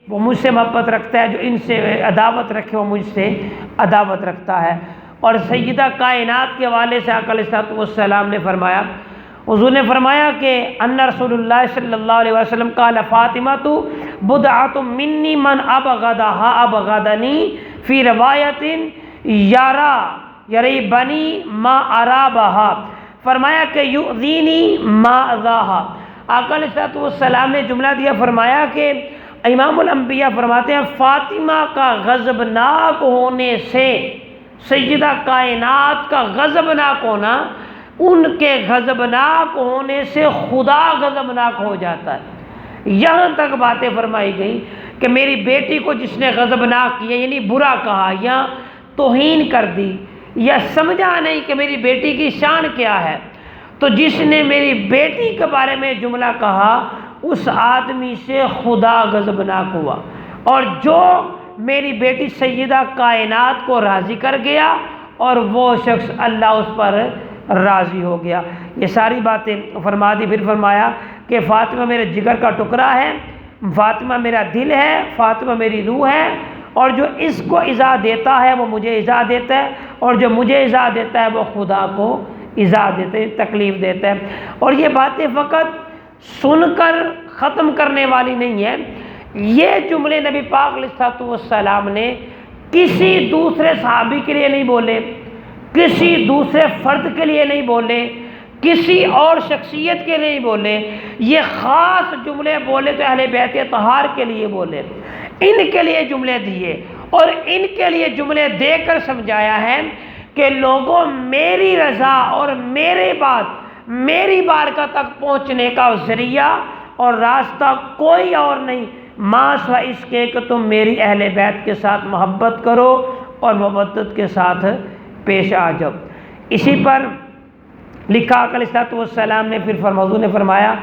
وہ مجھ سے محبت رکھتا ہے، جو ان سے عداوت رکھے وہ مجھ سے عداوت رکھتا ہے۔ اور سیدہ کائنات کے والے سے آقا علیہ السلام نے فرمایا، حضور نے فرمایا کہ ان رسول اللہ صلی اللہ علیہ وسلم قال فاطمۃ بضعۃ منی من ابغضها ابغضنی، فی روایت یری بنی ما ارابہا، فرمایا کہ یؤذینی ما اذاہا۔ آقا علیہ السلام نے جملہ دیا، فرمایا کہ امام الانبیاء فرماتے ہیں فاطمہ کا غضبناک ہونے سے، سیدہ کائنات کا غضبناک ہونا، ان کے غضبناک ہونے سے خدا غضبناک ہو جاتا ہے۔ یہاں تک باتیں فرمائی گئی کہ میری بیٹی کو جس نے غضبناک کیا، یعنی برا کہا یا توہین کر دی یا سمجھا نہیں کہ میری بیٹی کی شان کیا ہے، تو جس نے میری بیٹی کے بارے میں جملہ کہا اس آدمی سے خدا غضبناک ہوا، اور جو میری بیٹی سیدہ کائنات کو راضی کر گیا اور وہ شخص اللہ اس پر راضی ہو گیا۔ یہ ساری باتیں فرما دی۔ پھر فرمایا کہ فاطمہ میرے جگر کا ٹکڑا ہے، فاطمہ میرا دل ہے، فاطمہ میری روح ہے، اور جو اس کو ایذا دیتا ہے وہ مجھے ایذا دیتا ہے، اور جو مجھے ایذا دیتا ہے وہ خدا کو ایذا دیتا ہے، تکلیف دیتا ہے۔ اور یہ باتیں فقط سن کر ختم کرنے والی نہیں ہے، یہ جملے نبی پاک علیہ السلام نے کسی دوسرے صحابی کے لیے نہیں بولے، کسی دوسرے فرد کے لیے نہیں بولے، کسی اور شخصیت کے لیے نہیں بولے، یہ خاص جملے بولے تو اہل بیت اطہار کے لیے بولے، ان کے لیے جملے دیے، اور ان کے لیے جملے دے کر سمجھایا ہے کہ لوگوں میری رضا اور میری بارگاہ تک پہنچنے کا ذریعہ اور راستہ کوئی اور نہیں ماں سوا اس کے کہ تم میری اہل بیت کے ساتھ محبت کرو اور مودت کے ساتھ پیش آ جاؤ۔ اسی پر لکھا آقا علیہ السلام نے پھر حضور نے فرمایا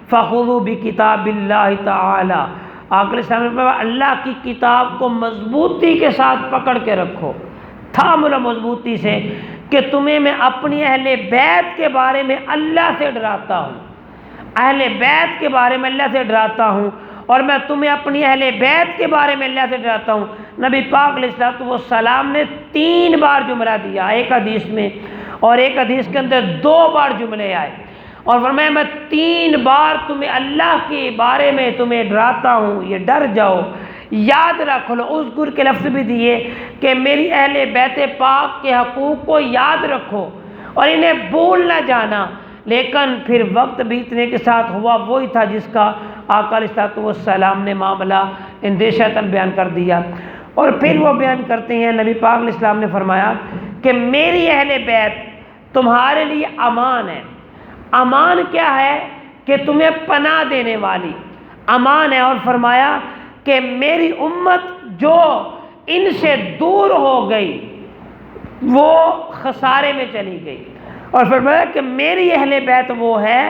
فخذوا بکتاب اللہ تعالی، آقا علیہ السلام نے فرمایا اللہ کی کتاب کو مضبوطی کے ساتھ پکڑ کے رکھو، تھام لو مضبوطی سے، کہ تمہیں میں اپنی اہل بیت کے بارے میں اللہ سے ڈراتا ہوں، اہل بیت کے بارے میں اللہ سے ڈراتا ہوں، اور میں تمہیں اپنی اہل بیت کے بارے میں اللہ سے ڈراتا ہوں۔ نبی پاک علیہ السلام نے 3 بار جملہ دیا ایک حدیث میں، اور ایک حدیث کے اندر 2 بار جملے آئے، اور فرمایا میں 3 بار تمہیں اللہ کے بارے میں تمہیں ڈراتا ہوں، یہ ڈر جاؤ، یاد رکھ لو۔ اذکر کے لفظ بھی دیے کہ میری اہل بیت پاک کے حقوق کو یاد رکھو اور انہیں بھول نہ جانا۔ لیکن پھر وقت بیتنے کے ساتھ ہوا وہی تھا جس کا آقا علیہ السلام نے معاملہ اندیشتاً بیان کر دیا، اور پھر وہ بیان کرتے ہیں نبی پاک علیہ السلام نے فرمایا کہ میری اہل بیت تمہارے لیے امان ہے۔ امان کیا ہے؟ کہ تمہیں پناہ دینے والی امان ہے، اور فرمایا کہ میری امت جو ان سے دور ہو گئی وہ خسارے میں چلی گئی، اور فرمایا کہ میری اہل بیت وہ ہے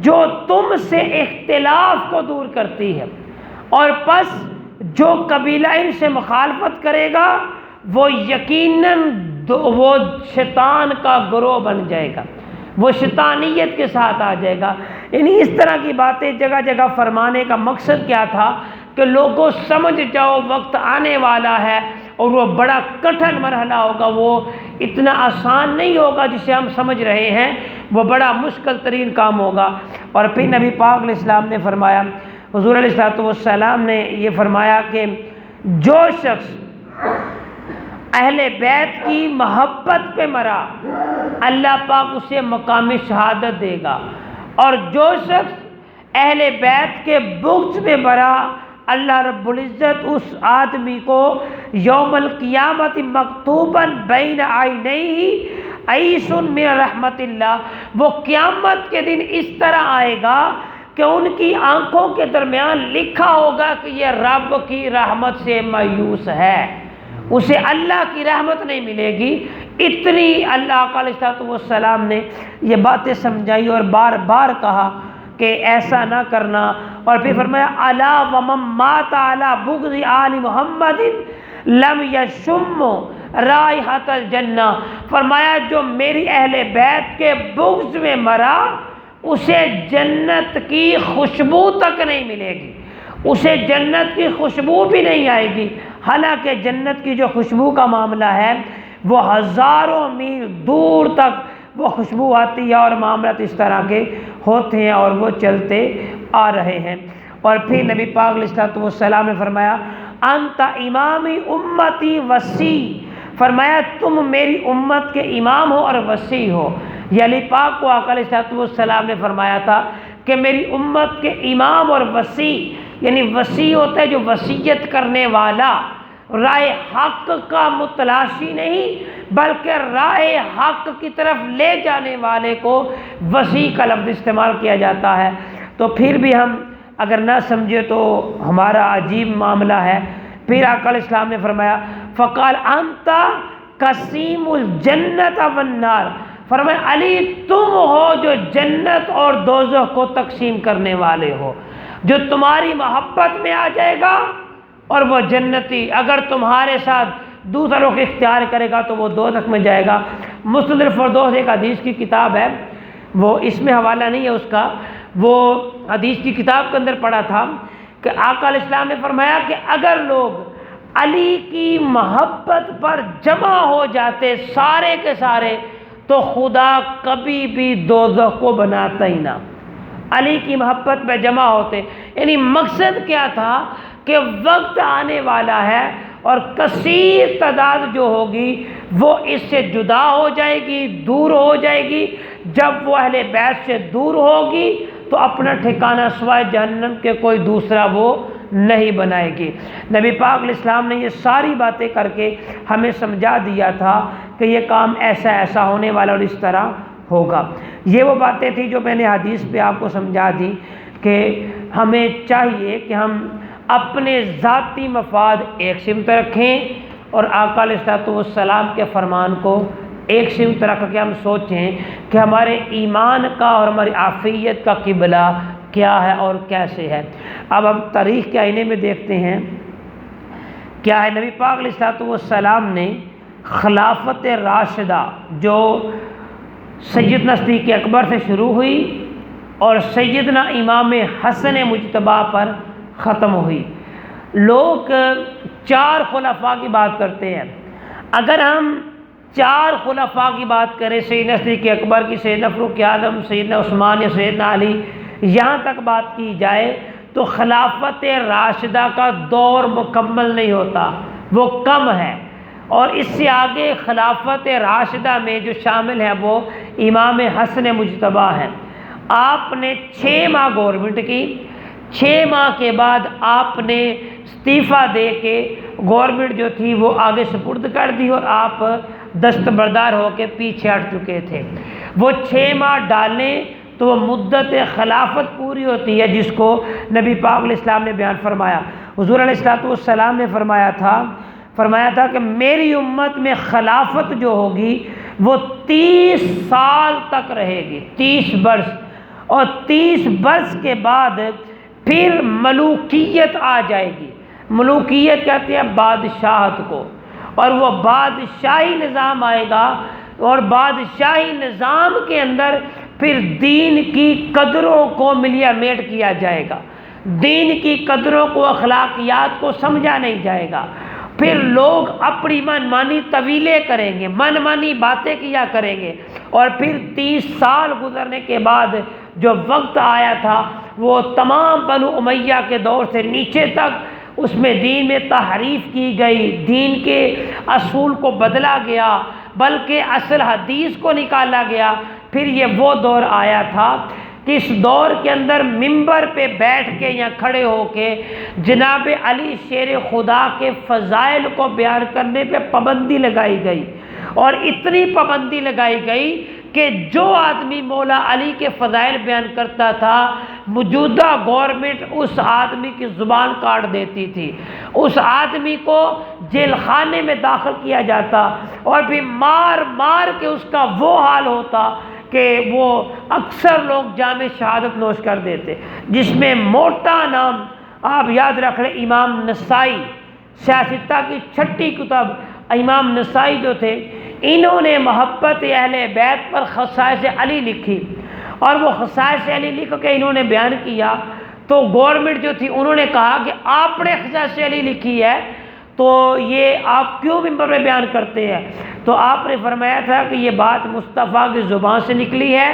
جو تم سے اختلاف کو دور کرتی ہے، اور پس جو قبیلہ ان سے مخالفت کرے گا وہ یقیناً وہ شیطان کا گروہ بن جائے گا، وہ شیطانیت کے ساتھ آ جائے گا۔ یعنی اس طرح کی باتیں جگہ جگہ فرمانے کا مقصد کیا تھا کہ لوگوں سمجھ جاؤ وقت آنے والا ہے، اور وہ بڑا کٹھن مرحلہ ہوگا، وہ اتنا آسان نہیں ہوگا جسے ہم سمجھ رہے ہیں، وہ بڑا مشکل ترین کام ہوگا۔ اور پھر نبی پاک علیہ السلام نے فرمایا، حضور علیہ السلام نے یہ فرمایا کہ جو شخص اہل بیت کی محبت پہ مرا اللہ پاک اسے مقام شہادت دے گا، اور جو شخص اہل بیت کے بغض میں مرا اللہ رب العزت اس آدمی کو یوم القیامت مکتوباً بین عینیہ عیس من رحمت اللہ، وہ قیامت کے دن اس طرح آئے گا کہ ان کی آنکھوں کے درمیان لکھا ہوگا کہ یہ رب کی رحمت سے مایوس ہے، اسے اللہ کی رحمت نہیں ملے گی۔ اتنی اللہ علیہ السلام نے یہ باتیں سمجھائی اور بار بار کہا کہ ایسا نہ کرنا، اور پھر فرمایا الا ومن مات علی بغض آل محمد لم یشم رائحۃ الجنہ، فرمایا جو میری اہل بیت کے بغض میں مرا اسے جنت کی خوشبو تک نہیں ملے گی، اسے جنت کی خوشبو بھی نہیں آئے گی، حالانکہ جنت کی جو خوشبو کا معاملہ ہے وہ ہزاروں میل دور تک وہ خوشبو آتی ہے، اور معاملات اس طرح کے ہوتے ہیں اور وہ چلتے آ رہے ہیں۔ اور پھر نبی پاک علیہ الصلوۃ والسلام نے فرمایا انت امامی امتی وسیع، فرمایا تم میری امت کے امام ہو اور وسیع ہو۔ یہ علی پاک کو آقا علیہ الصلوۃ والسلام نے فرمایا تھا کہ میری امت کے امام اور وسیع، یعنی وسیع ہوتا ہے جو وصیت کرنے والا، رائے حق کا متلاشی نہیں بلکہ رائے حق کی طرف لے جانے والے کو وسیع کا لفظ استعمال کیا جاتا ہے۔ تو پھر بھی ہم اگر نہ سمجھے تو ہمارا عجیب معاملہ ہے۔ پھر آقا علیہ السلام نے فرمایا فقال انت قسیم الجنت والنار، فرمایا علی تم ہو جو جنت اور دوزخ کو تقسیم کرنے والے ہو، جو تمہاری محبت میں آ جائے گا اور وہ جنتی، اگر تمہارے ساتھ دوسروں کو اختیار کرے گا تو وہ دوزخ میں جائے گا۔ مسند الفردوس ایک حدیث کی کتاب ہے، وہ اس میں حوالہ نہیں ہے اس کا، وہ حدیث کی کتاب کے اندر پڑھا تھا کہ آقا علیہ السلام نے فرمایا کہ اگر لوگ علی کی محبت پر جمع ہو جاتے سارے کے سارے تو خدا کبھی بھی دوزخ کو بناتا ہی نہ۔ علی کی محبت میں جمع ہوتے، یعنی مقصد کیا تھا کہ وقت آنے والا ہے اور کثیر تعداد جو ہوگی وہ اس سے جدا ہو جائے گی، دور ہو جائے گی۔ جب وہ اہل بیت سے دور ہوگی تو اپنا ٹھکانہ سوائے جہنم کے کوئی دوسرا وہ نہیں بنائے گی۔ نبی پاک علیہ السلام نے یہ ساری باتیں کر کے ہمیں سمجھا دیا تھا کہ یہ کام ایسا ایسا ہونے والا اور اس طرح ہوگا۔ یہ وہ باتیں تھیں جو میں نے حدیث پہ آپ کو سمجھا دی کہ ہمیں چاہیے کہ ہم اپنے ذاتی مفاد ایک سمت رکھیں اور آقا علیہ الصلوۃ والسلام کے فرمان کو ایک سمت رکھ کے ہم سوچیں کہ ہمارے ایمان کا اور ہماری عافیت کا قبلہ کیا ہے اور کیسے ہے۔ اب ہم تاریخ کے آئینے میں دیکھتے ہیں کیا ہے۔ نبی پاک علیہ الصلوۃ والسلام نے خلافت راشدہ جو سیدنا صدیق اکبر سے شروع ہوئی اور سیدنا امام حسن مجتبیٰ پر ختم ہوئی۔ لوگ 4 خلفاء کی بات کرتے ہیں، اگر ہم 4 خلفاء کی بات کریں، سیدنا صدیق اکبر کی، سیدنا فاروق اعظم، سیدنا عثمان یا سیدنا علی، یہاں تک بات کی جائے تو خلافت راشدہ کا دور مکمل نہیں ہوتا، وہ کم ہے۔ اور اس سے آگے خلافت راشدہ میں جو شامل ہے وہ امام حسن مجتبیٰ ہیں۔ آپ نے 6 ماہ گورنمنٹ کی، 6 ماہ کے بعد آپ نے استعفیٰ دے کے گورنمنٹ جو تھی وہ آگے سپرد کر دی اور آپ دستبردار ہو کے پیچھے ہٹ چکے تھے۔ وہ 6 ماہ ڈالیں تو وہ مدت خلافت پوری ہوتی ہے جس کو نبی پاک علیہ السلام نے بیان فرمایا۔ حضور علیہ الصلوۃ والسلام نے فرمایا تھا کہ میری امت میں خلافت جو ہوگی وہ 30 سال تک رہے گی، 30 برس، اور 30 برس کے بعد پھر ملوکیت آ جائے گی۔ ملوکیت کہتے ہیں بادشاہت کو، اور وہ بادشاہی نظام آئے گا، اور بادشاہی نظام کے اندر پھر دین کی قدروں کو ملیامیٹ کیا جائے گا، دین کی قدروں کو، اخلاقیات کو سمجھا نہیں جائے گا۔ پھر لوگ اپنی من مانی طویلیں کریں گے، من مانی باتیں کیا کریں گے، اور پھر 30 سال گزرنے کے بعد جو وقت آیا تھا وہ تمام بنو امیہ کے دور سے نیچے تک اس میں دین میں تحریف کی گئی، دین کے اصول کو بدلا گیا، بلکہ اصل حدیث کو نکالا گیا۔ پھر یہ وہ دور آیا تھا کہ اس دور کے اندر منبر پہ بیٹھ کے یا کھڑے ہو کے جناب علی شیر خدا کے فضائل کو بیان کرنے پہ پابندی لگائی گئی، اور اتنی پابندی لگائی گئی کہ جو آدمی مولا علی کے فضائل بیان کرتا تھا موجودہ گورنمنٹ اس آدمی کی زبان کاٹ دیتی تھی، اس آدمی کو جیل خانے میں داخل کیا جاتا، اور پھر مار مار کے اس کا وہ حال ہوتا کہ وہ اکثر لوگ جام شہادت نوش کر دیتے، جس میں موٹا نام آپ یاد رکھ لیں امام نسائی، سیاستہ کی 6ٹھی کتاب امام نسائی جو تھے، انہوں نے محبت اہل بیت پر خصائص علی لکھی، اور وہ خصائص علی لکھ کے انہوں نے بیان کیا تو گورنمنٹ جو تھی انہوں نے کہا کہ آپ نے قصاص علی لکھی ہے تو یہ آپ کیوں ممبر میں بیان کرتے ہیں؟ تو آپ نے فرمایا تھا کہ یہ بات مصطفیٰ کی زبان سے نکلی ہے،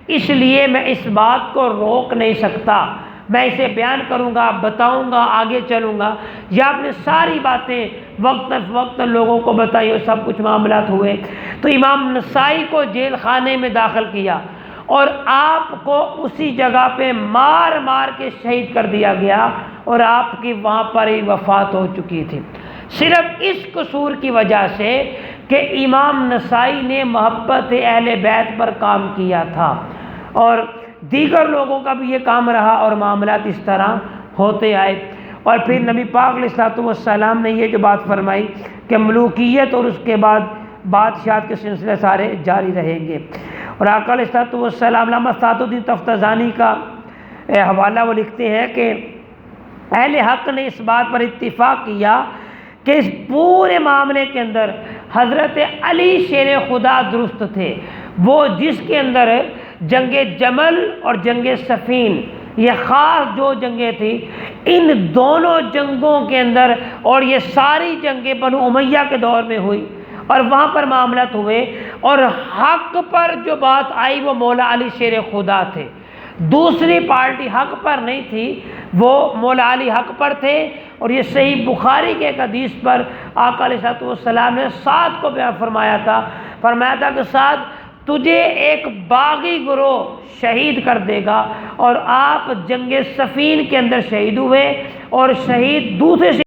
اس لیے میں اس بات کو روک نہیں سکتا، میں اسے بیان کروں گا، بتاؤں گا، آگے چلوں گا۔ یہ آپ نے ساری باتیں وقت لوگوں کو بتائی اور سب کچھ معاملات ہوئے۔ تو امام نسائی کو جیل خانے میں داخل کیا اور آپ کو اسی جگہ پہ مار مار کے شہید کر دیا گیا، اور آپ کی وہاں پر ہی وفات ہو چکی تھی، صرف اس قصور کی وجہ سے کہ امام نسائی نے محبت اہل بیت پر کام کیا تھا، اور دیگر لوگوں کا بھی یہ کام رہا اور معاملات اس طرح ہوتے آئے۔ اور پھر نبی پاک علیہ الصلوۃ والسلام نے یہ جو بات فرمائی کہ ملوکیت اور اس کے بعد بادشاہت کے سلسلے سارے جاری رہیں گے۔ اور آقا علیہ الصلوۃ والسلام علامہ سعد الدین تفتزانی کا حوالہ وہ لکھتے ہیں کہ اہل حق نے اس بات پر اتفاق کیا کہ اس پورے معاملے کے اندر حضرت علی شیر خدا درست تھے، وہ جس کے اندر جنگ جمل اور جنگ صفین، یہ خاص جو جنگیں تھیں، ان دونوں جنگوں کے اندر، اور یہ ساری جنگیں بنو امیہ کے دور میں ہوئی اور وہاں پر معاملات ہوئے، اور حق پر جو بات آئی وہ مولا علی شیر خدا تھے، دوسری پارٹی حق پر نہیں تھی، وہ مولا علی حق پر تھے۔ اور یہ صحیح بخاری کے ایک حدیث پر آقا علیہ الصلوۃ والسلام نے سعد کو بیان فرمایا تھا کہ سعد تجھے ایک باغی گروہ شہید کر دے گا، اور آپ جنگ صفین کے اندر شہید ہوئے، اور شہید دوسرے